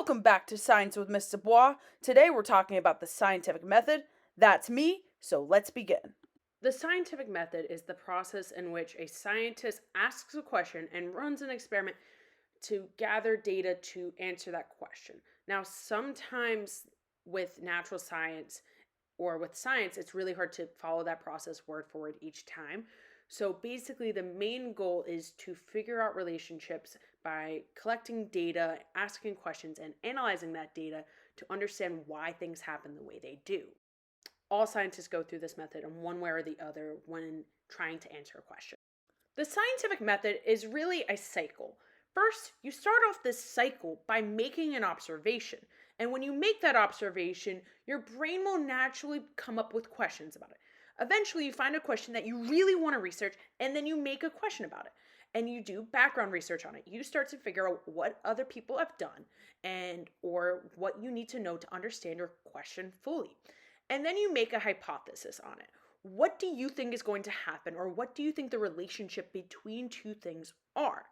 Welcome back to Science with Miss Dubois. Today we're talking about the scientific method. That's me, so let's begin. The scientific method is the process in which a scientist asks a question and runs an experiment to gather data to answer that question. Now, sometimes with natural science or with science, it's really hard to follow that process word for word each time. So basically, the main goal is to figure out relationships by collecting data, asking questions, and analyzing that data to understand why things happen the way they do. All scientists go through this method in one way or the other when trying to answer a question. The scientific method is really a cycle. First, you start off this cycle by making an observation. And when you make that observation, your brain will naturally come up with questions about it. Eventually, you find a question that you really want to research, and then you make a question about it. And you do background research on it. You start to figure out what other people have done and or what you need to know to understand your question fully. And then you make a hypothesis on it. What do you think is going to happen, or what do you think the relationship between two things are?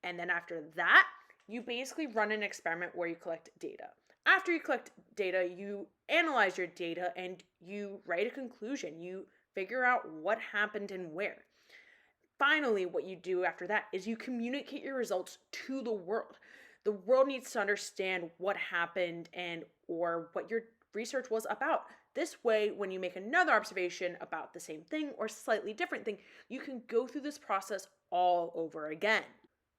And then after that, you basically run an experiment where you collect data. After you collect data, you analyze your data and you write a conclusion. You figure out what happened and where. Finally, what you do after that is you communicate your results to the world. The world needs to understand what happened and or what your research was about. This way, when you make another observation about the same thing or slightly different thing, you can go through this process all over again.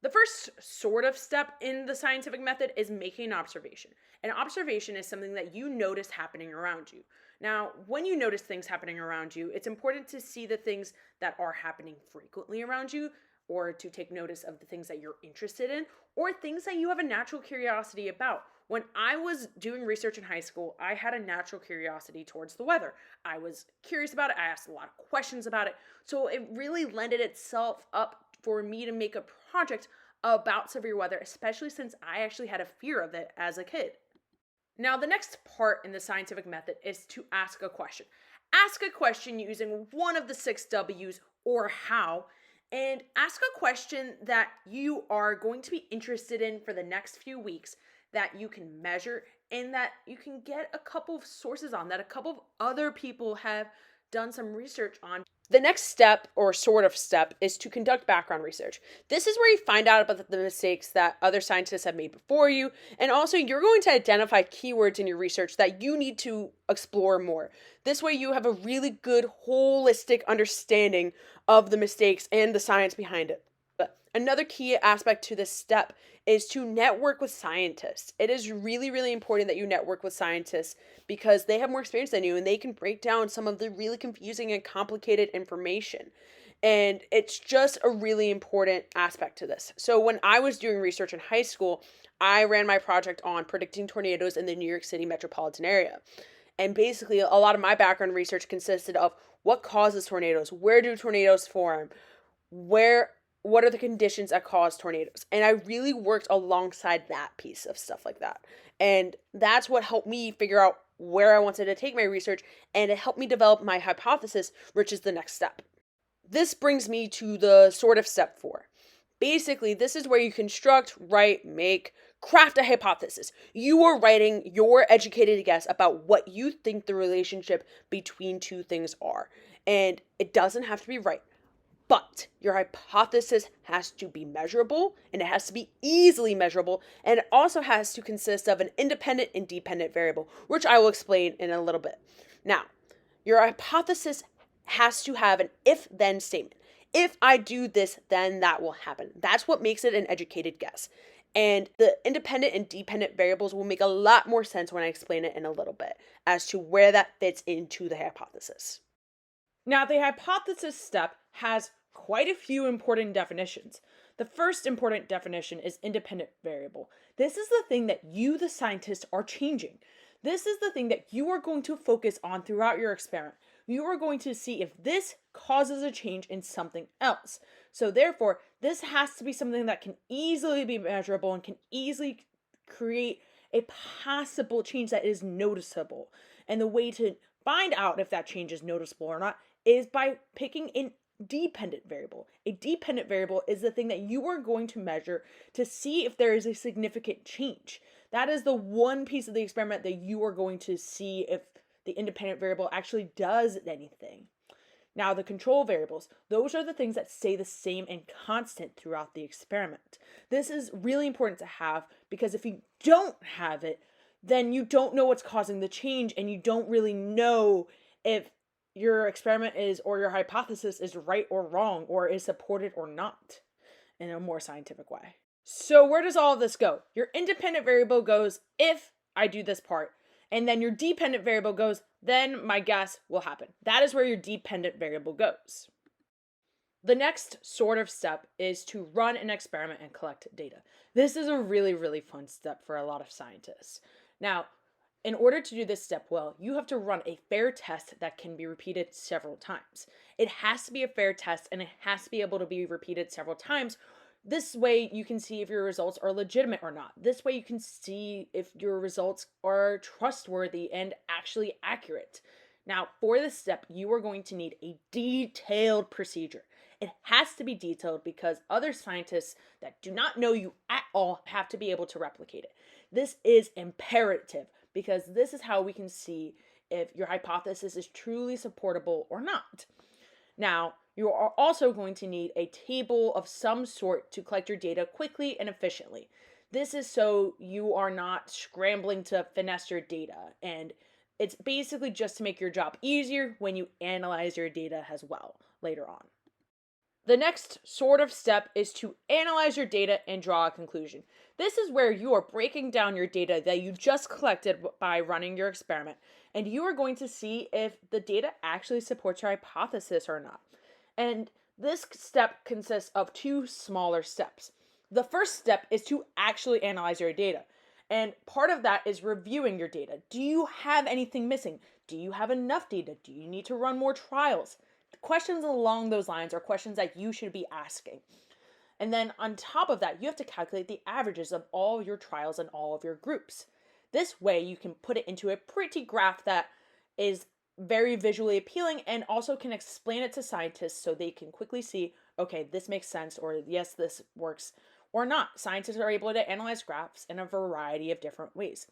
The first sort of step in the scientific method is making an observation. An observation is something that you notice happening around you. Now, when you notice things happening around you, it's important to see the things that are happening frequently around you, or to take notice of the things that you're interested in, or things that you have a natural curiosity about. When I was doing research in high school, I had a natural curiosity towards the weather. I was curious about it. I asked a lot of questions about it. So it really lended itself up for me to make a project about severe weather, especially since I actually had a fear of it as a kid. Now, the next part in the scientific method is to ask a question. Ask a question using one of the 6 W's or how, and ask a question that you are going to be interested in for the next few weeks that you can measure and that you can get a couple of sources on, that a couple of other people have done some research on. The next step, or sort of step, is to conduct background research. This is where you find out about the mistakes that other scientists have made before you, and also you're going to identify keywords in your research that you need to explore more. This way you have a really good holistic understanding of the mistakes and the science behind it. But another key aspect to this step is to network with scientists. It is really, really important that you network with scientists because they have more experience than you and they can break down some of the really confusing and complicated information. And it's just a really important aspect to this. So when I was doing research in high school, I ran my project on predicting tornadoes in the New York City metropolitan area. And basically, a lot of my background research consisted of what causes tornadoes, where do tornadoes form, where what are the conditions that cause tornadoes? And I really worked alongside that piece of stuff like that. And that's what helped me figure out where I wanted to take my research, and it helped me develop my hypothesis, which is the next step. This brings me to the sort of step 4. Basically, this is where you construct, write, make, craft a hypothesis. You are writing your educated guess about what you think the relationship between two things are. And it doesn't have to be right. But your hypothesis has to be measurable, and it has to be easily measurable, and it also has to consist of an independent and dependent variable, which I will explain in a little bit. Now, your hypothesis has to have an if-then statement. If I do this, then that will happen. That's what makes it an educated guess. And the independent and dependent variables will make a lot more sense when I explain it in a little bit as to where that fits into the hypothesis. Now, the hypothesis step has quite a few important definitions. The first important definition is independent variable. This is the thing that you, the scientist, are changing. This is the thing that you are going to focus on throughout your experiment. You are going to see if this causes a change in something else. So therefore, this has to be something that can easily be measurable and can easily create a possible change that is noticeable. And the way to find out if that change is noticeable or not is by picking an dependent variable. A dependent variable is the thing that you are going to measure to see if there is a significant change. That is the one piece of the experiment that you are going to see if the independent variable actually does anything. Now, the control variables, those are the things that stay the same and constant throughout the experiment. This is really important to have because if you don't have it, then you don't know what's causing the change and you don't really know if your experiment is or your hypothesis is right or wrong or is supported or not in a more scientific way. So where does all of this go? Your independent variable goes if I do this part, and then your dependent variable goes, then my guess will happen. That is where your dependent variable goes. The next sort of step is to run an experiment and collect data. This is a really, really fun step for a lot of scientists. Now, in order to do this step well, you have to run a fair test that can be repeated several times. It has to be a fair test and it has to be able to be repeated several times. This way you can see if your results are legitimate or not. This way you can see if your results are trustworthy and actually accurate. Now, for this step, you are going to need a detailed procedure. It has to be detailed because other scientists that do not know you at all have to be able to replicate it. This is imperative because this is how we can see if your hypothesis is truly supportable or not. Now, you are also going to need a table of some sort to collect your data quickly and efficiently. This is so you are not scrambling to finesse your data, and it's basically just to make your job easier when you analyze your data as well later on. The next sort of step is to analyze your data and draw a conclusion. This is where you are breaking down your data that you just collected by running your experiment, and you are going to see if the data actually supports your hypothesis or not. And this step consists of two smaller steps. The first step is to actually analyze your data. And part of that is reviewing your data. Do you have anything missing? Do you have enough data? Do you need to run more trials? Questions along those lines are questions that you should be asking. And then on top of that, you have to calculate the averages of all of your trials and all of your groups. This way you can put it into a pretty graph that is very visually appealing and also can explain it to scientists so they can quickly see, okay, this makes sense, or yes, this works, or not. Scientists are able to analyze graphs in a variety of different ways.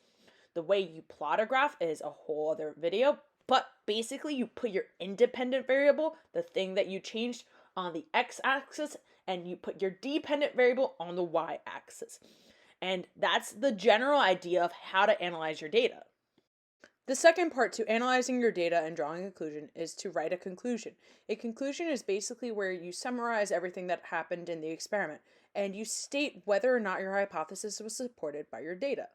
The way you plot a graph is a whole other video, but basically you put your independent variable, the thing that you changed, on the x-axis, and you put your dependent variable on the y-axis. And that's the general idea of how to analyze your data. The second part to analyzing your data and drawing a conclusion is to write a conclusion. A conclusion is basically where you summarize everything that happened in the experiment, and you state whether or not your hypothesis was supported by your data.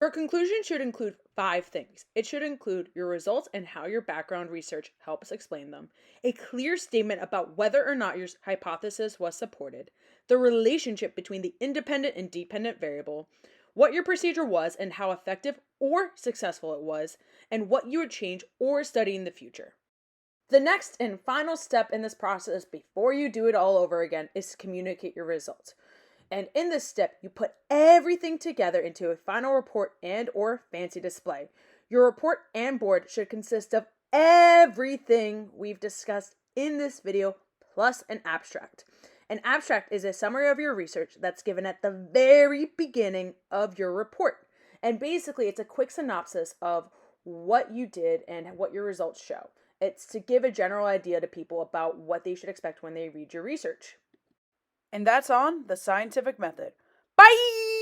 Your conclusion should include 5 things. It should include your results and how your background research helps explain them, a clear statement about whether or not your hypothesis was supported, the relationship between the independent and dependent variable, what your procedure was and how effective or successful it was, and what you would change or study in the future. The next and final step in this process before you do it all over again is to communicate your results. And in this step, you put everything together into a final report and or fancy display. Your report and board should consist of everything we've discussed in this video plus an abstract. An abstract is a summary of your research that's given at the very beginning of your report. And basically, it's a quick synopsis of what you did and what your results show. It's to give a general idea to people about what they should expect when they read your research. And that's on the scientific method. Bye!